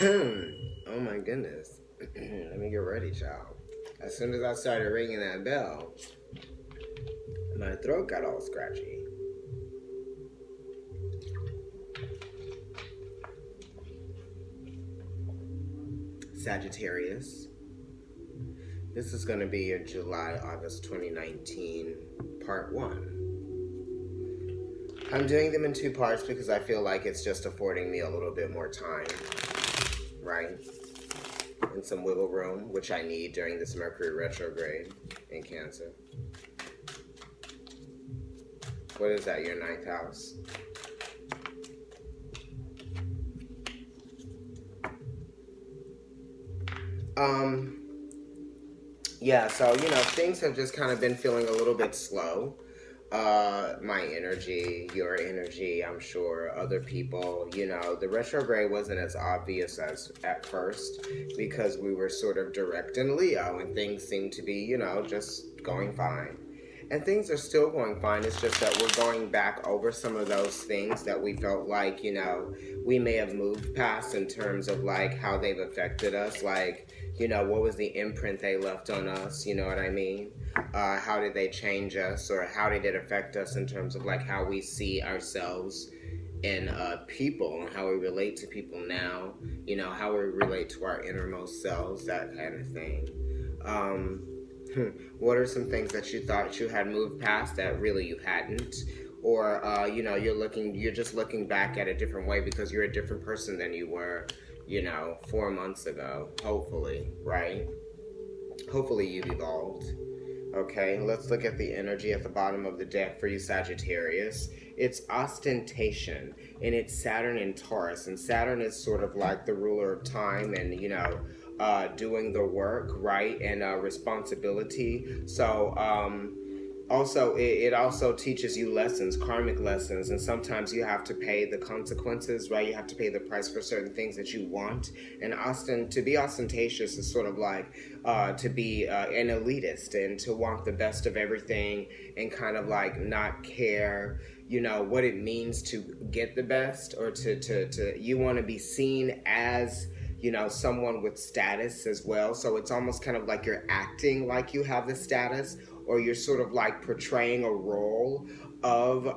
Oh my goodness. Let me get ready, child. As soon as I started ringing that bell, my throat got all scratchy. Sagittarius. This is going to be your July, August 2019, part one. I'm doing them in two parts because I feel like it's just affording me a little bit more time, right? And some wiggle room, which I need during this Mercury retrograde in Cancer. What is that, your ninth house? Yeah, so, things have just kind of been feeling a little bit slow. My energy, your energy, I'm sure, other people, the retrograde wasn't as obvious as at first because we were sort of direct in Leo and things seemed to be, just going fine. And things are still going fine. It's just that we're going back over some of those things that we felt like, we may have moved past in terms of like how they've affected us. Like, what was the imprint they left on us? You know what I mean? How did they change us, or how did it affect us in terms of like how we see ourselves in people and how we relate to people now, how we relate to our innermost selves, that kind of thing. What are some things that you thought you had moved past that really you hadn't? Or you're just looking back at a different way because you're a different person than you were, 4 months ago, hopefully, right? Hopefully you've evolved. Okay, let's look at the energy at the bottom of the deck for you, Sagittarius. It's ostentation, and it's Saturn in Taurus. And Saturn is sort of like the ruler of time and, doing the work, right? And responsibility. So, also it also teaches you lessons, karmic lessons, and sometimes you have to pay the consequences, right? You have to pay the price for certain things that you want. And to be ostentatious is sort of like to be an elitist and to want the best of everything and kind of like not care, what it means to get the best, or to you want to be seen as someone with status as well. So it's almost kind of like you're acting like you have the status, or you're sort of like portraying a role of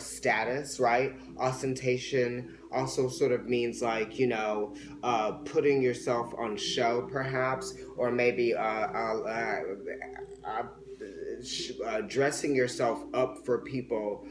status, right? Ostentation also sort of means like putting yourself on show, perhaps, or maybe dressing yourself up for people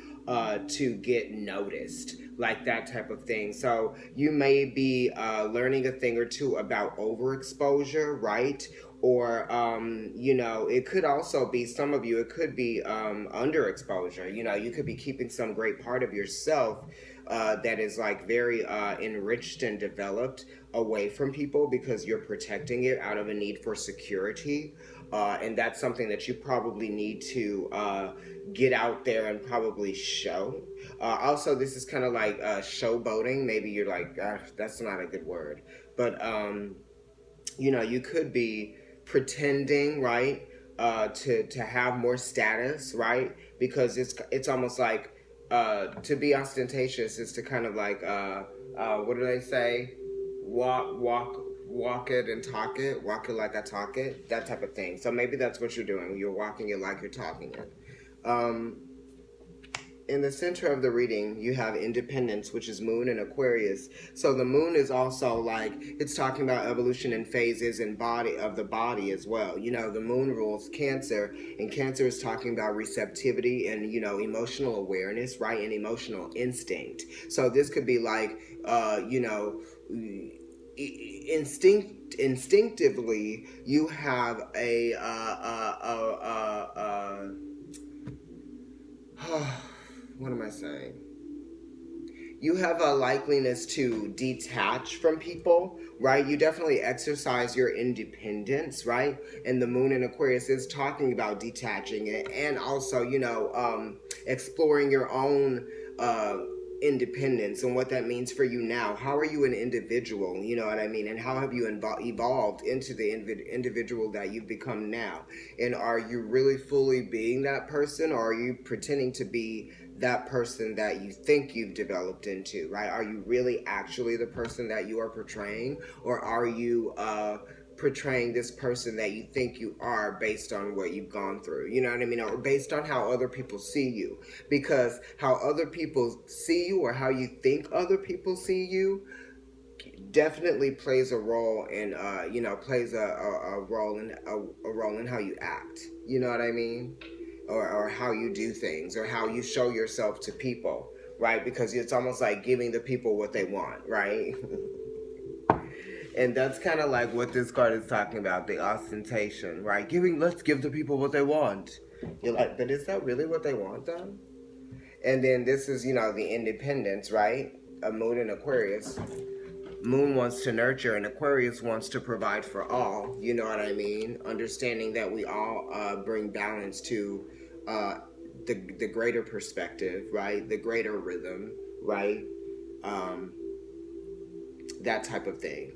to get noticed, like that type of thing. So you may be learning a thing or two about overexposure, right? Or it could also be, some of you, it could be underexposure. You could be keeping some great part of yourself that is like very enriched and developed away from people because you're protecting it out of a need for security. And that's something that you probably need to get out there and probably show. Also, this is kind of like showboating. Maybe you're like, that's not a good word. But, you could be pretending, right, to have more status, right? Because it's almost like to be ostentatious is to kind of like, what do they say? Walk it and talk it, walk it like I talk it, that type of thing. So maybe that's what you're doing. You're walking it like you're talking it. In the center of the reading, you have independence, which is moon and Aquarius. So the moon is also like, it's talking about evolution and phases and body of the body as well. The moon rules Cancer, and Cancer is talking about receptivity and, emotional awareness, right? And emotional instinct. So this could be like, instinctively, you have a what am I saying? You have a likeliness to detach from people, right? You definitely exercise your independence, right? And the moon in Aquarius is talking about detaching it, and also, exploring your own independence and what that means for you now. How are you an individual? You know what I mean? And how have you evolved into the individual that you've become now? And are you really fully being that person, or are you pretending to be that person that you think you've developed into, right? Are you really actually the person that you are portraying, or are you portraying this person that you think you are based on what you've gone through, you know what I mean, or based on how other people see you? Because how other people see you, or how you think other people see you, definitely plays a role in plays a role in a role in how you act, you know what I mean, or how you do things, or how you show yourself to people, right? Because it's almost like giving the people what they want, right? And that's kind of like what this card is talking about, the ostentation, right? Let's give the people what they want. You're like, but is that really what they want, though? And then this is, the independence, right? A moon in Aquarius. Moon wants to nurture, and Aquarius wants to provide for all. You know what I mean? Understanding that we all bring balance to the greater perspective, right? The greater rhythm, right? That type of thing.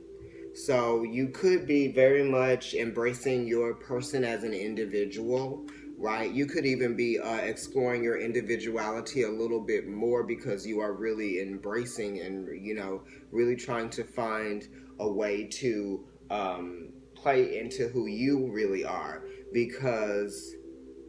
So you could be very much embracing your person as an individual, right? You could even be exploring your individuality a little bit more, because you are really embracing and, really trying to find a way to play into who you really are. Because,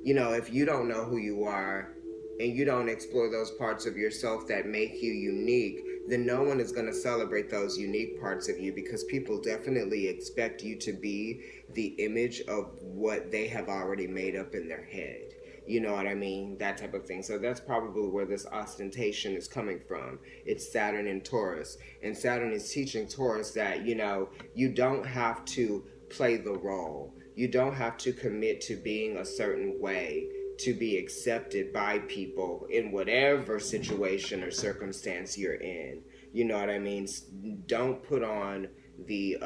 if you don't know who you are, and you don't explore those parts of yourself that make you unique, then no one is going to celebrate those unique parts of you, because people definitely expect you to be the image of what they have already made up in their head. You know what I mean? That type of thing. So that's probably where this ostentation is coming from. It's Saturn in Taurus. And Saturn is teaching Taurus that, you don't have to play the role. You don't have to commit to being a certain way to be accepted by people in whatever situation or circumstance you're in. You know what I mean? Don't put on the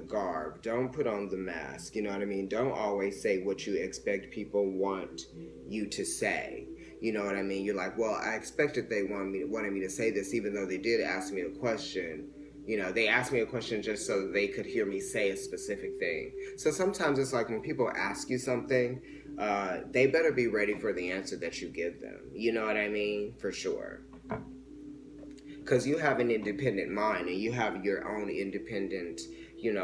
garb. Don't put on the mask. You know what I mean? Don't always say what you expect people want you to say. You know what I mean? You're like, well, I expected they wanted me to say this, even though they did ask me a question. They asked me a question just so that they could hear me say a specific thing. So sometimes it's like when people ask you something, they better be ready for the answer that you give them. You know what I mean? For sure. Because you have an independent mind, and you have your own independent,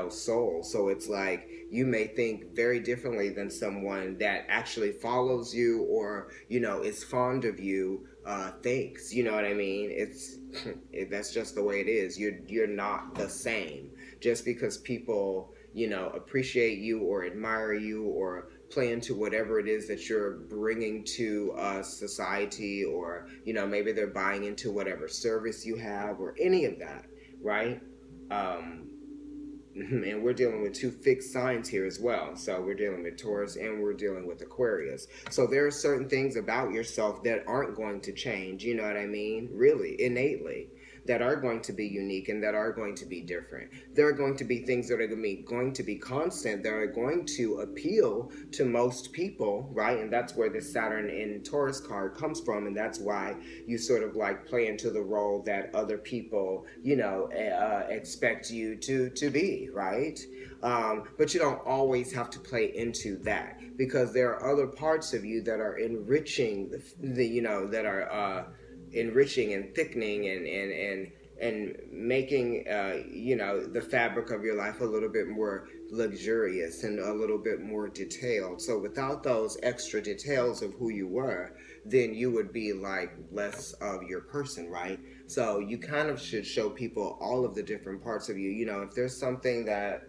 soul. So it's like you may think very differently than someone that actually follows you, or, is fond of you, thinks. You know what I mean? That's just the way it is. You're not the same. Just because people, appreciate you or admire you or play into whatever it is that you're bringing to society, or maybe they're buying into whatever service you have, or any of that, right? And we're dealing with two fixed signs here as well. So we're dealing with Taurus, and we're dealing with Aquarius. So there are certain things about yourself that aren't going to change, you know what I mean? Really, innately, that are going to be unique and that are going to be different. There are going to be things that are going to be constant, that are going to appeal to most people, right? And that's where this Saturn in Taurus card comes from, and that's why you sort of like play into the role that other people, expect you to be, right? But you don't always have to play into that, because there are other parts of you that are enriching that are enriching and thickening and making the fabric of your life a little bit more luxurious and a little bit more detailed. So without those extra details of who you were, then you would be like less of your person, right? So you kind of should show people all of the different parts of you. If there's something that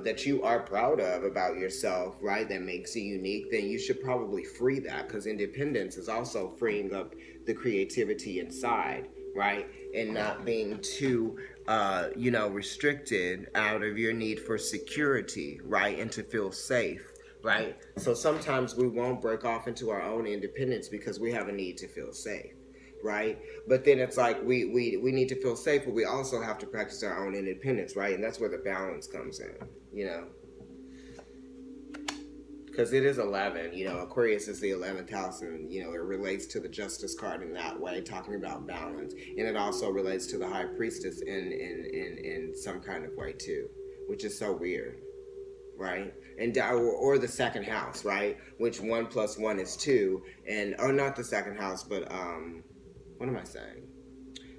that you are proud of about yourself, right, that makes you unique, then you should probably free that, because independence is also freeing up the creativity inside, right, and not being too restricted out of your need for security, right, and to feel safe, right? So sometimes we won't break off into our own independence because we have a need to feel safe, right? But then it's like we need to feel safe, but we also have to practice our own independence, right? And that's where the balance comes in. because it is 11. Aquarius is the 11th house, and it relates to the Justice card in that way, talking about balance, and it also relates to the High Priestess in some kind of way too, which is so weird, right? And or the second house, right? Which 1 plus 1 is 2, and not the second house, but what am I saying?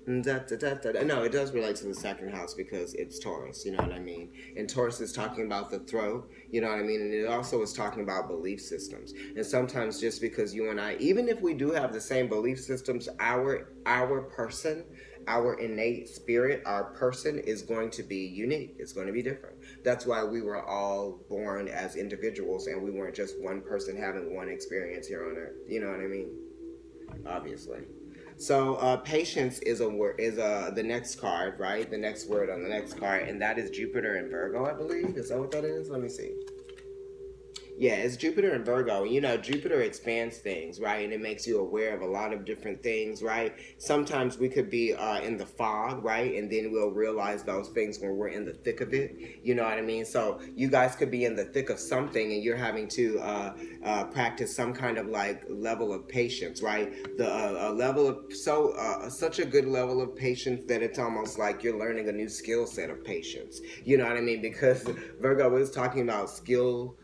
No, it does relate to the second house because it's Taurus, you know what I mean? And Taurus is talking about the throat, you know what I mean? And it also is talking about belief systems. And sometimes just because you and I, even if we do have the same belief systems, our person, our innate spirit, our person is going to be unique. It's going to be different. That's why we were all born as individuals and we weren't just one person having one experience here on earth. You know what I mean? Obviously. So patience is the next card, right? The next word on the next card, and that is Jupiter and Virgo, I believe. Is that what that is? Let me see. Yeah, it's Jupiter and Virgo. Jupiter expands things, right? And it makes you aware of a lot of different things, right? Sometimes we could be in the fog, right? And then we'll realize those things when we're in the thick of it. You know what I mean? So you guys could be in the thick of something and you're having to practice some kind of like level of patience, right? The level of, such a good level of patience that it's almost like you're learning a new skill set of patience. You know what I mean? Because Virgo is talking about skill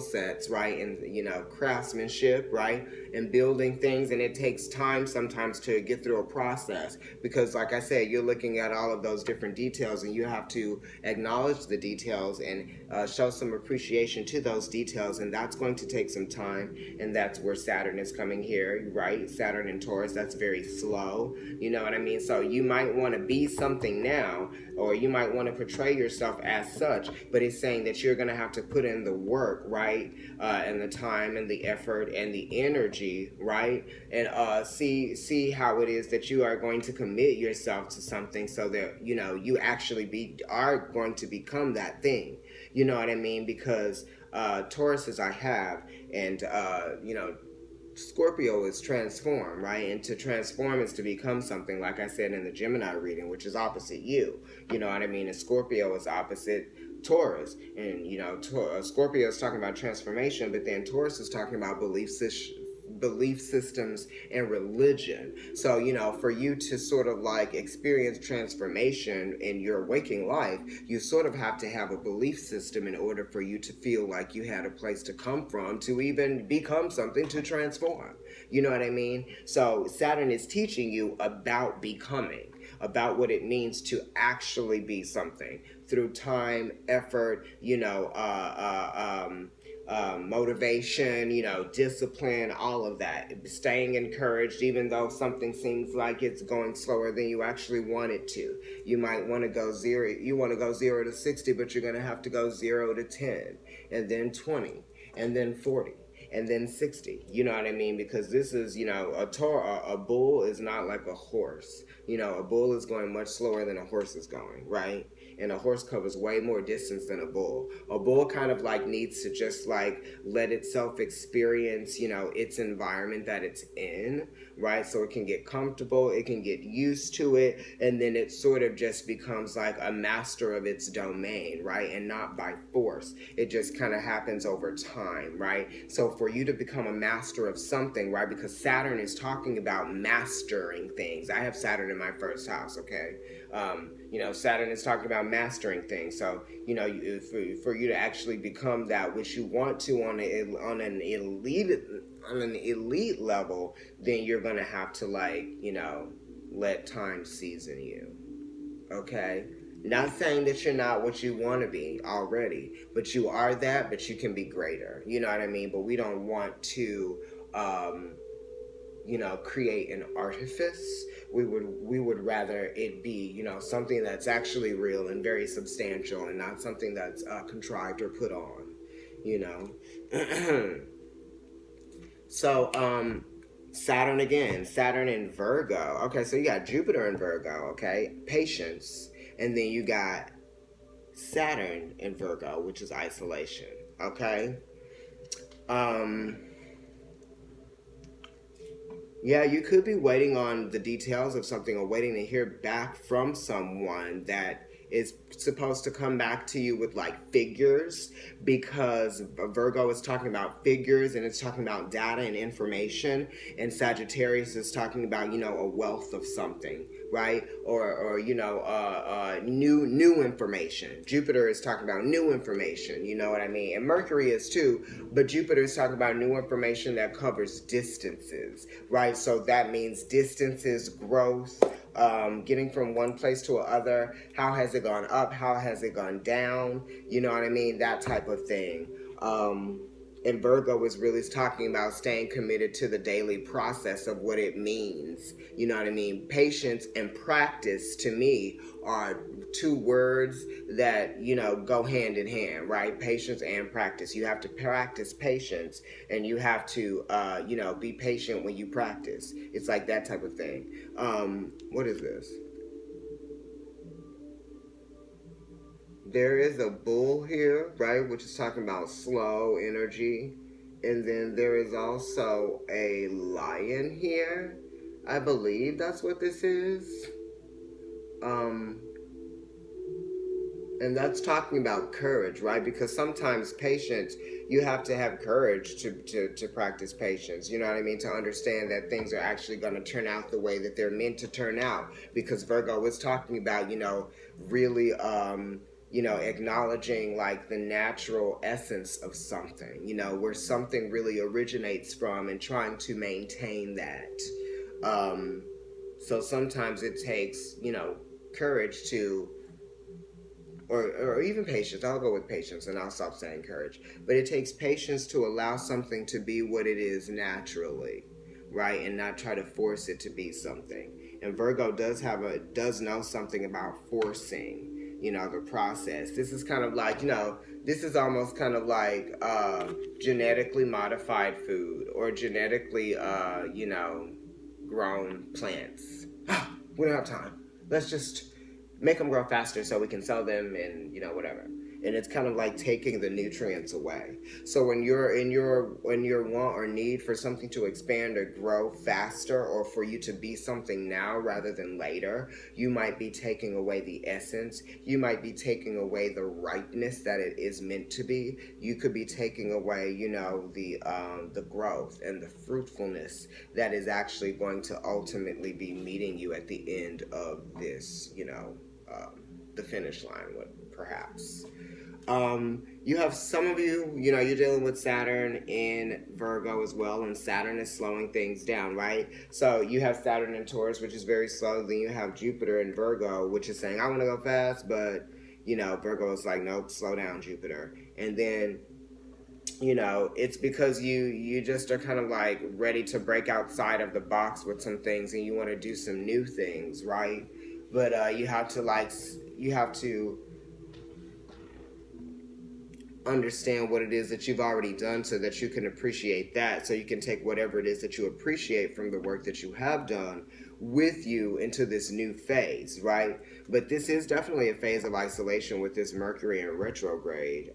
sets, right? And craftsmanship, right? And building things, and it takes time sometimes to get through a process because like I said, you're looking at all of those different details and you have to acknowledge the details and show some appreciation to those details, and that's going to take some time. And that's where Saturn is coming here, right? Saturn in Taurus, that's very slow, you know what I mean? So you might want to be something now, or you might want to portray yourself as such, but it's saying that you're going to have to put in the work, right? And the time and the effort and the energy, right? And see how it is that you are going to commit yourself to something so that you actually are going to become that thing. You know what I mean? Because Taurus is I have, and Scorpio is transform, right? And to transform is to become something, like I said in the Gemini reading, which is opposite you. You know what I mean? And Scorpio is opposite Taurus. And, Scorpio is talking about transformation, but then Taurus is talking about belief systems and religion. So, for you to sort of like experience transformation in your waking life, you sort of have to have a belief system in order for you to feel like you had a place to come from to even become something to transform. You know what I mean? So Saturn is teaching you about becoming, about what it means to actually be something through time, effort, motivation, discipline, all of that. Staying encouraged, even though something seems like it's going slower than you actually want it to. You might want to go zero. You want to go 0 to 60, but you're going to have to go 0 to 10, and then 20, and then 40. And then 60, you know what I mean? Because this is, a bull is not like a horse. A bull is going much slower than a horse is going, right? And a horse covers way more distance than a bull. A bull kind of like needs to just like let itself experience, its environment that it's in, right? So it can get comfortable, it can get used to it, and then it sort of just becomes like a master of its domain, right? And not by force. It just kind of happens over time, right? So for you to become a master of something, right? Because Saturn is talking about mastering things. I have Saturn in my first house, okay? Saturn is talking about mastering things. So, for you to actually become that which you want to on an elite level, then you're gonna have to let time season you. Okay? Not saying that you're not what you want to be already, but you are that, but you can be greater. You know what I mean? But we don't want to create an artifice. We would rather it be, something that's actually real and very substantial, and not something that's contrived or put on, So, Saturn again, Saturn in Virgo. Okay, so you got Jupiter in Virgo, okay? Patience. And then you got Saturn in Virgo, which is isolation, okay? Yeah, you could be waiting on the details of something or waiting to hear back from someone that is supposed to come back to you with like figures, because Virgo is talking about figures and it's talking about data and information, and Sagittarius is talking about, you know, a wealth of something, right? Or you know, new information. Jupiter is talking about new information, you know what I mean? And Mercury is too, but Jupiter is talking about new information that covers distances, right? So that means distances, growth, getting from one place to another. How has it gone up? How has it gone down? You know what I mean? That type of thing. And Virgo is really talking about staying committed to the daily process of what it means. You know what I mean? Patience and practice, to me, are two words that, you know, go hand in hand, right? Patience and practice. You have to practice patience, and you have to, you know, be patient when you practice. It's like that type of thing. What is this? There is a bull here, right, which is talking about slow energy. And then there is also a lion here. I believe that's what this is. Um, and that's talking about courage, right? Because sometimes patience, you have to have courage to practice patience. You know what I mean? To understand that things are actually going to turn out the way that they're meant to turn out. Because Virgo was talking about, you know, really, you know, acknowledging like the natural essence of something, you know, where something really originates from, and trying to maintain that. Um, so sometimes it takes, you know, courage to, or even patience. I'll go with patience and I'll stop saying courage. But it takes patience to allow something to be what it is naturally, right? And not try to force it to be something. And Virgo does know something about forcing, you know, the process. This is kind of like, you know, this is almost kind of like genetically modified food, or genetically, you know, grown plants. We don't have time. Let's just make them grow faster so we can sell them, and, you know, whatever. And it's kind of like taking the nutrients away. So when you're in your want or need for something to expand or grow faster, or for you to be something now rather than later, you might be taking away the essence. You might be taking away the ripeness that it is meant to be. You could be taking away, you know, the growth and the fruitfulness that is actually going to ultimately be meeting you at the end of this, you know, the finish line, perhaps. You have some of you, you know, you're dealing with Saturn in Virgo as well, and Saturn is slowing things down, right? So you have Saturn in Taurus, which is very slow. Then you have Jupiter in Virgo, which is saying, I want to go fast, but, you know, Virgo is like, nope, slow down, Jupiter. And then, you know, it's because you just are kind of like ready to break outside of the box with some things, and you want to do some new things, right? But you have to understand what it is that you've already done, so that you can appreciate that, so you can take whatever it is that you appreciate from the work that you have done with you into this new phase, right? But this is definitely a phase of isolation with this Mercury in retrograde,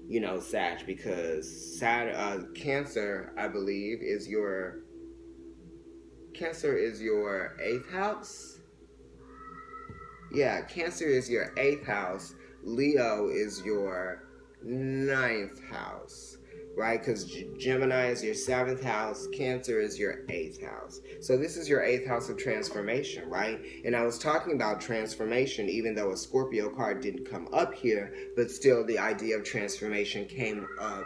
you know, Sag, because Cancer, I believe, is your eighth house. Yeah, Cancer is your eighth house. Leo is your ninth house, right? Because Gemini is your seventh house. Cancer is your eighth house. So this is your eighth house of transformation, right? And I was talking about transformation, even though a Scorpio card didn't come up here, but still the idea of transformation came up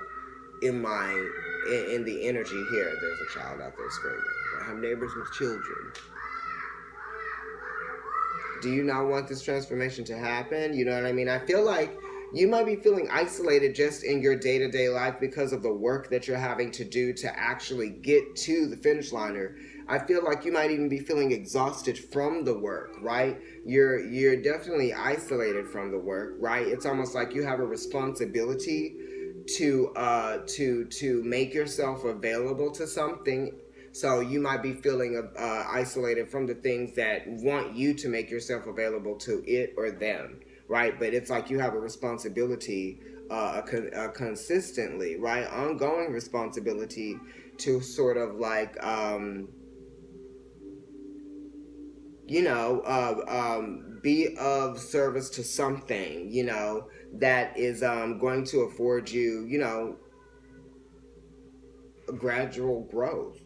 in the energy here. There's a child out there screaming. I have neighbors with children. Do you not want this transformation to happen? You know what I mean? I feel like you might be feeling isolated just in your day-to-day life because of the work that you're having to do to actually get to the finish line. Or I feel like you might even be feeling exhausted from the work, right? You're definitely isolated from the work, right? It's almost like you have a responsibility to make yourself available to something. So you might be feeling isolated from the things that want you to make yourself available to it or them, right? But it's like you have a responsibility, consistently, right? Ongoing responsibility to sort of like be of service to something, that is going to afford you, gradual growth,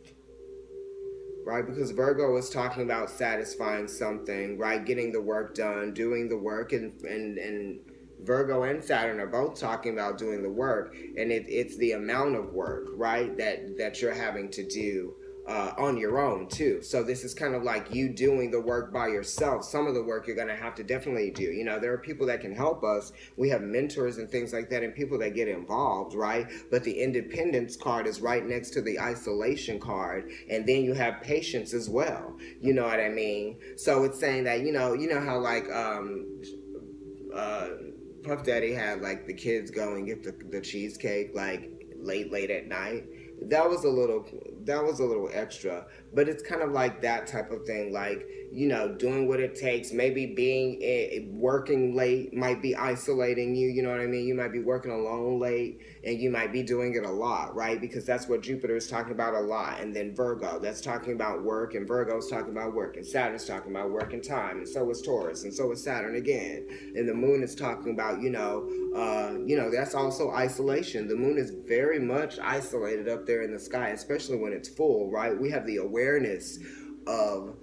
right? Because Virgo is talking about satisfying something, right? Getting the work done, doing the work, and Virgo and Saturn are both talking about doing the work, and it's the amount of work, right, that you're having to do on your own too. So this is kind of like you doing the work by yourself. Some of the work you're gonna have to definitely do. There are people that can help us. We have mentors and things like that, and people that get involved, right? But the independence card is right next to the isolation card, and then you have patience as well. You know what I mean? So it's saying that how like uh, Puff Daddy had like the kids go and get the cheesecake like late at night. That was a little extra, but it's kind of like that type of thing, like doing what it takes. Maybe working late might be isolating you. You know what I mean? You might be working alone late, and you might be doing it a lot, right? Because that's what Jupiter is talking about a lot, and then Virgo, that's talking about work, and Virgo's talking about work, and Saturn's talking about work and time, and so is Taurus, and so is Saturn again, and the Moon is talking about that's also isolation. The Moon is very much isolated up there in the sky, especially when it's full, right? We have the awareness of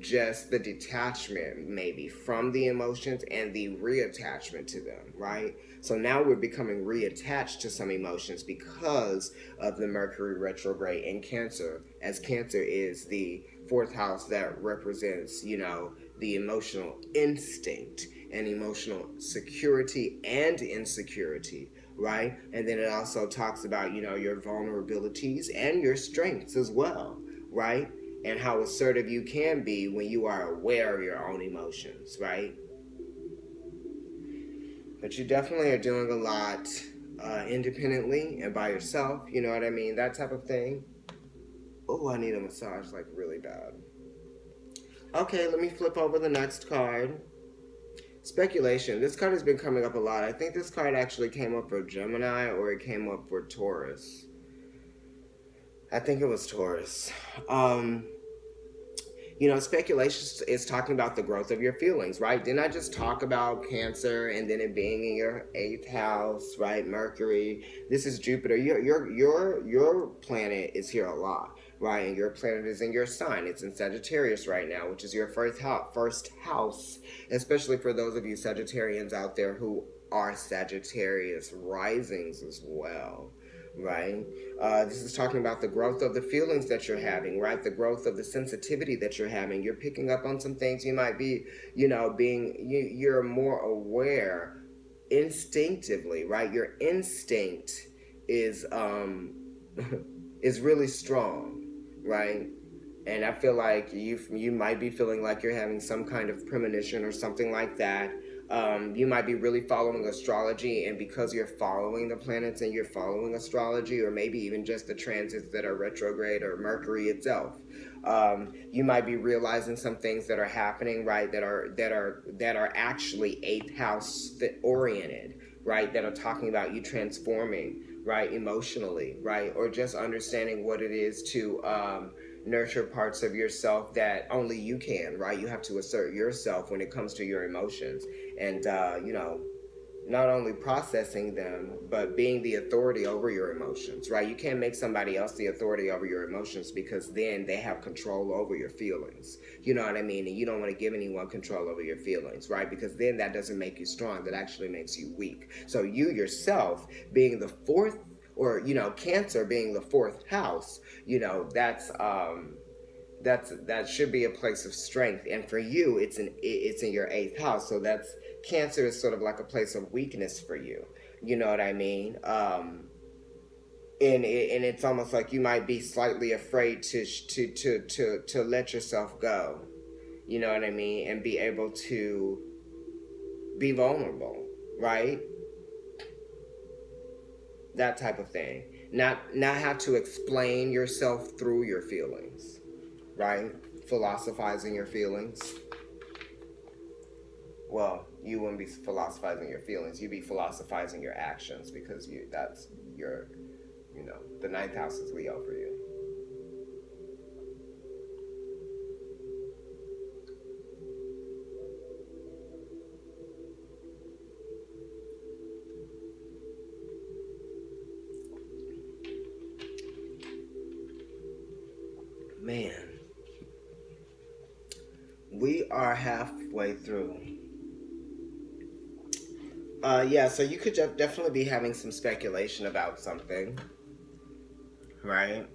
just the detachment maybe from the emotions and the reattachment to them, right? So now we're becoming reattached to some emotions because of the Mercury retrograde in Cancer, as Cancer is the fourth house that represents, the emotional instinct and emotional security and insecurity, right? And then it also talks about, your vulnerabilities and your strengths as well, right? And how assertive you can be when you are aware of your own emotions, right? But you definitely are doing a lot independently and by yourself, you know what I mean? That type of thing. Oh, I need a massage like really bad. Okay, let me flip over the next card. Speculation. This card has been coming up a lot. I think this card actually came up for Gemini or it came up for Taurus. I think it was Taurus. Speculation is talking about the growth of your feelings, right? Didn't I just talk about Cancer and then it being in your eighth house, right? Mercury. This is Jupiter. Your planet is here a lot, right? And your planet is in your sign. It's in Sagittarius right now, which is your first house, especially for those of you Sagittarians out there who are Sagittarius risings as well, right? This is talking about the growth of the feelings that you're having, right? The growth of the sensitivity that you're having. You're picking up on some things. You might be, you're more aware instinctively, right? Your instinct is is really strong, right? And I feel like you might be feeling like you're having some kind of premonition or something like that. You might be really following astrology, and because you're following the planets and you're following astrology, or maybe even just the transits that are retrograde or Mercury itself, you might be realizing some things that are happening, right? That are actually eighth house oriented, right? That are talking about you transforming, right, emotionally, right, or just understanding what it is to nurture parts of yourself that only you can, right? You have to assert yourself when it comes to your emotions, and not only processing them, but being the authority over your emotions, right? You can't make somebody else the authority over your emotions, because then they have control over your feelings. You know what I mean? And you don't want to give anyone control over your feelings, right? Because then that doesn't make you strong. That actually makes you weak. So you yourself being the fourth, or Cancer being the fourth house, that should be a place of strength, and for you it's in your eighth house, so that's Cancer is sort of like a place of weakness for you. You know what I mean? And it's almost like you might be slightly afraid to let yourself go. You know what I mean? And be able to be vulnerable, right? That type of thing. Not have to explain yourself through your feelings, right? Philosophizing your feelings. Well, you wouldn't be philosophizing your feelings. You'd be philosophizing your actions, because that's your, the ninth house is Leo for you. Man, we are halfway through. Yeah, so you could definitely be having some speculation about something, right?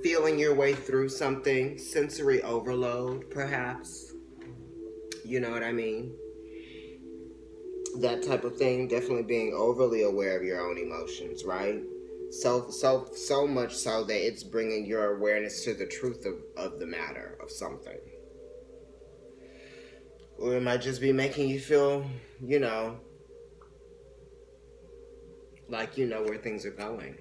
Feeling your way through something, sensory overload, perhaps. You know what I mean? That type of thing, definitely being overly aware of your own emotions, right? So much so that it's bringing your awareness to the truth of the matter of something. Or it might just be making you feel, you know, like you know where things are going.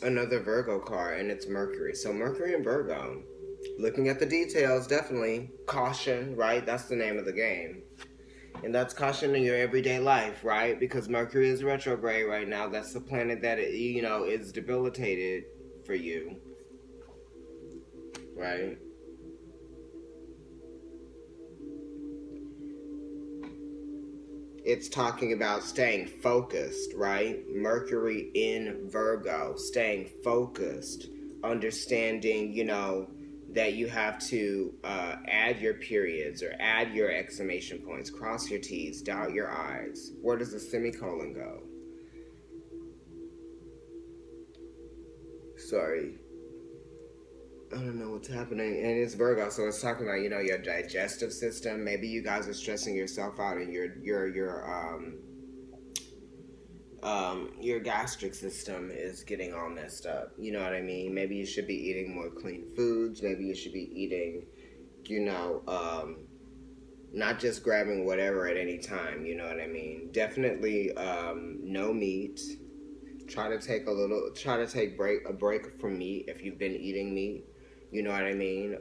Another Virgo card, and it's Mercury. So Mercury and Virgo, looking at the details, definitely caution, right? That's the name of the game. And that's caution in your everyday life, right? Because Mercury is retrograde right now. That's the planet that, is debilitated for you, right? It's talking about staying focused, right? Mercury in Virgo, staying focused, understanding, that you have to add your periods or add your exclamation points, cross your T's, dot your I's. Where does the semicolon go? Sorry. I don't know what's happening. And it's Virgo, so it's talking about, your digestive system. Maybe you guys are stressing yourself out and your gastric system is getting all messed up. You know what I mean? Maybe you should be eating more clean foods. Maybe you should be eating, not just grabbing whatever at any time. You know what I mean? Definitely no meat. Try to take a break from meat if you've been eating meat. You know what I mean?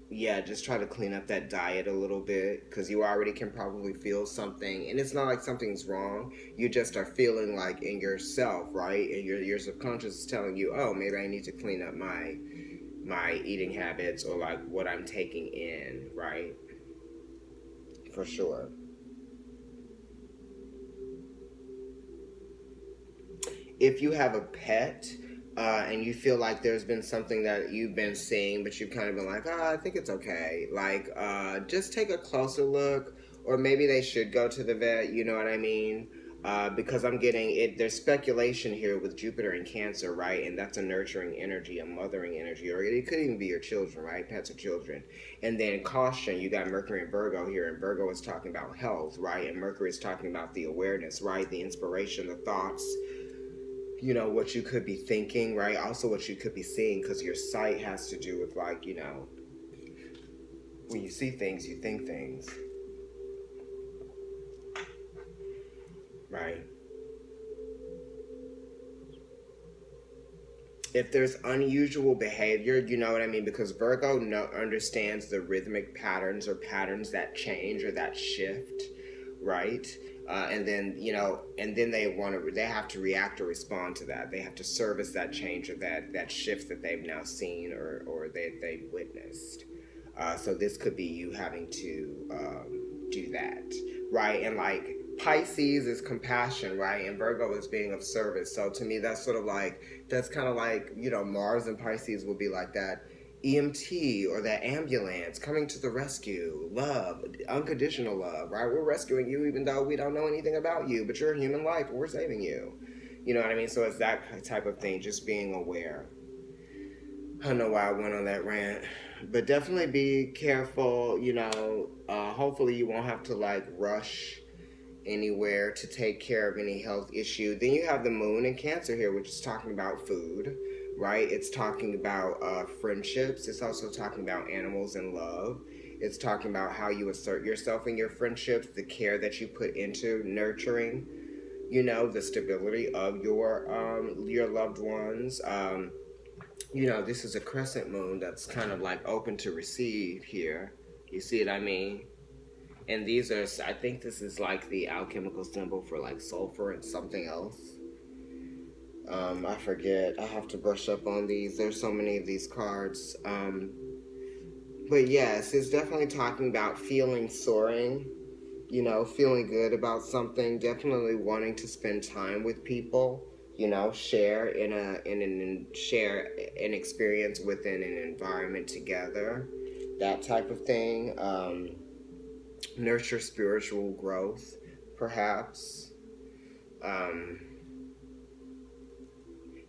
Yeah, just try to clean up that diet a little bit because you already can probably feel something, and it's not like something's wrong. You just are feeling like in yourself, right? And your subconscious is telling you, oh, maybe I need to clean up my eating habits or like what I'm taking in, right? For sure. If you have a pet and you feel like there's been something that you've been seeing, but you've kind of been like, oh, I think it's okay. Like, just take a closer look, or maybe they should go to the vet. You know what I mean? Because I'm getting it. There's speculation here with Jupiter and Cancer, right? And that's a nurturing energy, a mothering energy, or it could even be your children, right? Pets or children. And then caution, you got Mercury and Virgo here, and Virgo is talking about health, right? And Mercury is talking about the awareness, right? The inspiration, the thoughts, what you could be thinking, right? Also what you could be seeing, because your sight has to do with like, when you see things, you think things, right? If there's unusual behavior, you know what I mean? Because Virgo understands the rhythmic patterns or patterns that change or that shift, right? And then they have to react or respond to that. They have to service that change or that shift that they've now seen or they've witnessed. So this could be you having to do that, right? And like Pisces is compassion, right? And Virgo is being of service. So to me, that's kind of like, Mars and Pisces will be like that EMT or that ambulance coming to the rescue, love, unconditional love, right? We're rescuing you even though we don't know anything about you, but you're a human life and we're saving you. You know what I mean? So it's that type of thing, just being aware. I don't know why I went on that rant, but definitely be careful. Hopefully you won't have to like rush anywhere to take care of any health issue. Then you have the moon in Cancer here, which is talking about food, right? It's talking about friendships. It's also talking about animals and love. It's talking about how you assert yourself in your friendships, the care that you put into nurturing, the stability of your loved ones. This is a crescent moon that's kind of like open to receive here. You see what I mean? And these are, I think this is like the alchemical symbol for like sulfur and something else. I forget. I have to brush up on these. There's so many of these cards. But yes, it's definitely talking about feeling soaring, you know, feeling good about something, definitely wanting to spend time with people, you know, share an experience within an environment together, that type of thing. Nurture spiritual growth, perhaps. Um,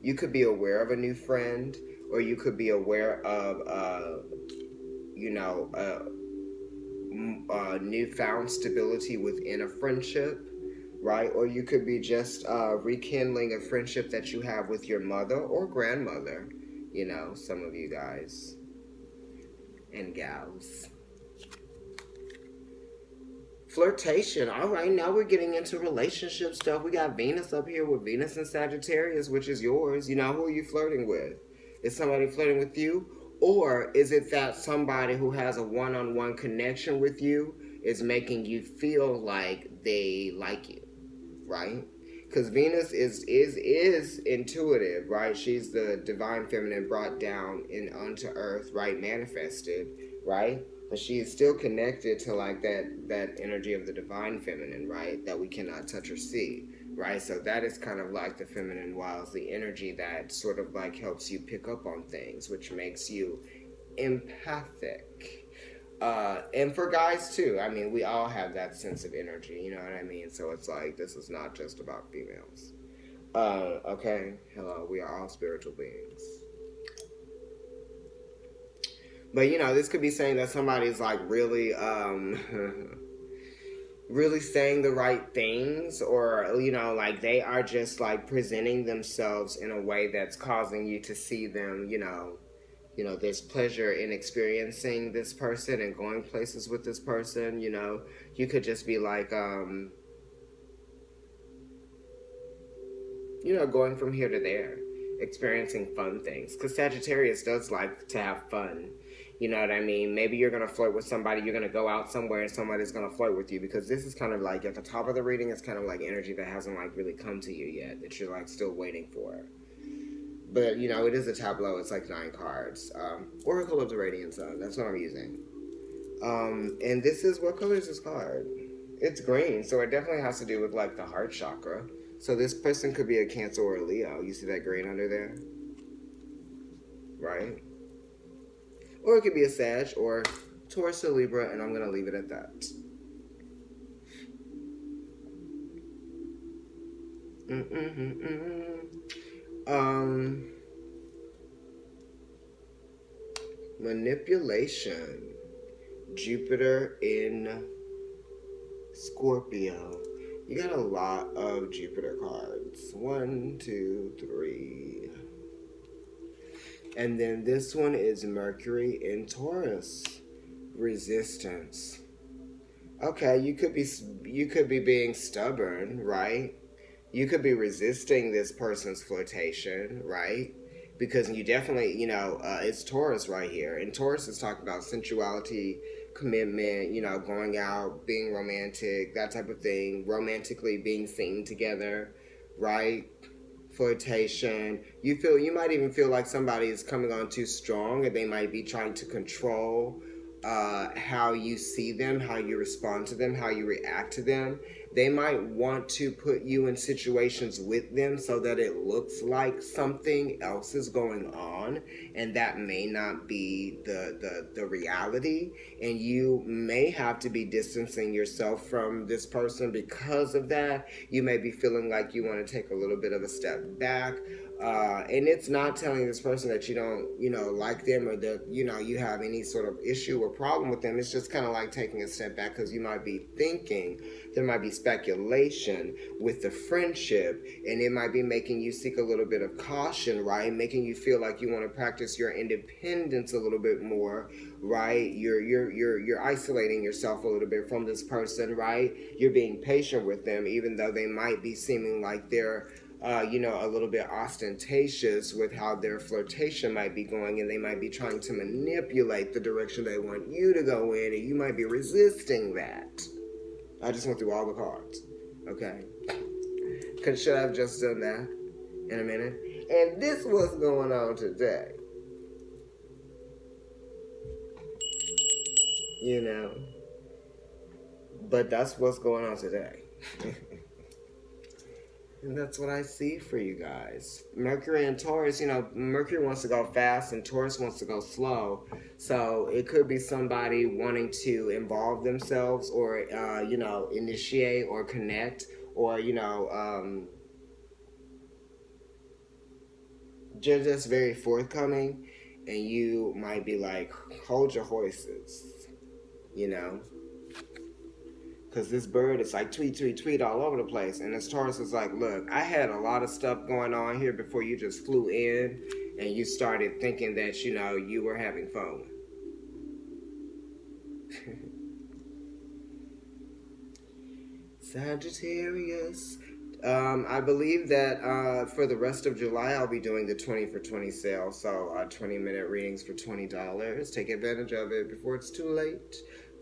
you could be aware of a new friend, or you could be aware of, you know, newfound stability within a friendship, right? Or you could be just rekindling a friendship that you have with your mother or grandmother, you know, some of you guys and gals. Flirtation. All right, now we're getting into relationship stuff. We got Venus up here with Venus and Sagittarius, which is yours. You know, who are you flirting with? Is somebody flirting with you? Or is it that somebody who has a one-on-one connection with you is making you feel like they like you, right? Because Venus is intuitive, right? She's the divine feminine brought down in onto Earth, right? Manifested, right? But she is still connected to like that energy of the divine feminine, right? That we cannot touch or see, right? So that is kind of like the feminine wiles, the energy that sort of like helps you pick up on things, which makes you empathic. And for guys too, I mean, we all have that sense of energy, you know what I mean? So it's like, this is not just about females. Okay, hello, we are all spiritual beings. But you know, this could be saying that somebody's like really, really saying the right things, or you know, like they are just like presenting themselves in a way that's causing you to see them, you know, there's pleasure in experiencing this person and going places with this person. You know, you could just be like, you know, going from here to there, experiencing fun things. Because Sagittarius does like to have fun. You know what I mean? Maybe you're going to flirt with somebody, you're going to go out somewhere and somebody's going to flirt with you, because this is kind of like at the top of the reading, it's kind of like energy that hasn't like really come to you yet, that you're like still waiting for. But, you know, it is a tableau. It's like 9 cards. Oracle of the Radiant Sun. That's what I'm using. And this is, what color is this card? It's green, so it definitely has to do with, like, the heart chakra. So this person could be a Cancer or a Leo. You see that green under there? Right? Or it could be a Sag or Taurus or Libra, and I'm going to leave it at that. Manipulation. Jupiter in Scorpio. You got a lot of Jupiter cards. 1, 2, 3. And then this one is Mercury in Taurus. Resistance. Okay, you could be being stubborn, right? You could be resisting this person's flirtation, right? Because you definitely, you know, it's Taurus right here. And Taurus is talking about sensuality, commitment, you know, going out, being romantic, that type of thing. Romantically being seen together, right? Flirtation. You might even feel like somebody is coming on too strong, and they might be trying to control how you see them, how you respond to them, how you react to them. They might want to put you in situations with them so that it looks like something else is going on, and that may not be the reality. And you may have to be distancing yourself from this person because of that. You may be feeling like you want to take a little bit of a step back. And it's not telling this person that you don't, you know, like them, or that, you know, you have any sort of issue or problem with them. It's just kind of like taking a step back, because you might be thinking, there might be speculation with the friendship, and it might be making you seek a little bit of caution, right? Making you feel like you want to practice your independence a little bit more, right? You're isolating yourself a little bit from this person, right? You're being patient with them, even though they might be seeming like they're you know, a little bit ostentatious with how their flirtation might be going, and they might be trying to manipulate the direction they want you to go in, and you might be resisting that. I just went through all the cards, okay? Should I have just done that in a minute? And this was going on today. You know, But that's what's going on today. And that's what I see for you guys. Mercury and Taurus, Mercury wants to go fast and Taurus wants to go slow. So it could be somebody wanting to involve themselves or, initiate or connect or, they're just very forthcoming. And you might be like, hold your horses, you know? Because this bird is like tweet, tweet, tweet all over the place. And this Taurus is like, look, I had a lot of stuff going on here before you just flew in and you started thinking that, you were having fun. Sagittarius. I believe that for the rest of July, I'll be doing the 20 for 20 sale. So 20-minute readings for $20. Take advantage of it before it's too late.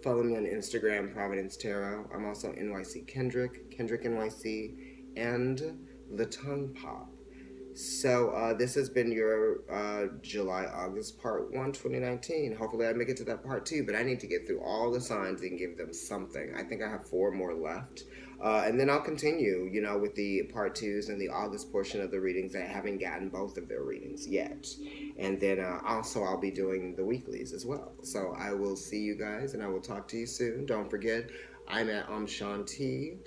Follow me on Instagram, Providence Tarot. I'm also NYC Kendrick NYC, and The Tongue Pop. So this has been your July-August Part 1, 2019. Hopefully I make it to that Part 2, but I need to get through all the signs and give them something. I think I have 4 more left. And then I'll continue, with the Part 2s and the August portion of the readings. I haven't gotten both of their readings yet. And then also I'll be doing the weeklies as well. So I will see you guys, and I will talk to you soon. Don't forget, I'm at Shanti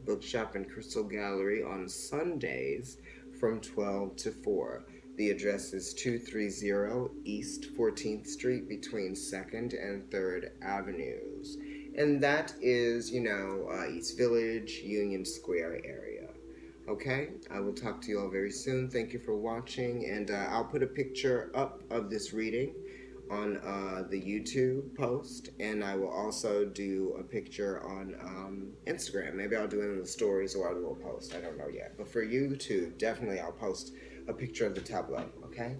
Bookshop and Crystal Gallery on Sundays from 12 to 4. The address is 230 East 14th Street between 2nd and 3rd Avenues. And that is, East Village, Union Square area. Okay? I will talk to you all very soon. Thank you for watching. And I'll put a picture up of this reading on the YouTube post. And I will also do a picture on Instagram. Maybe I'll do it in the stories or I will post. I don't know yet. But for YouTube, definitely I'll post a picture of the tableau. Okay?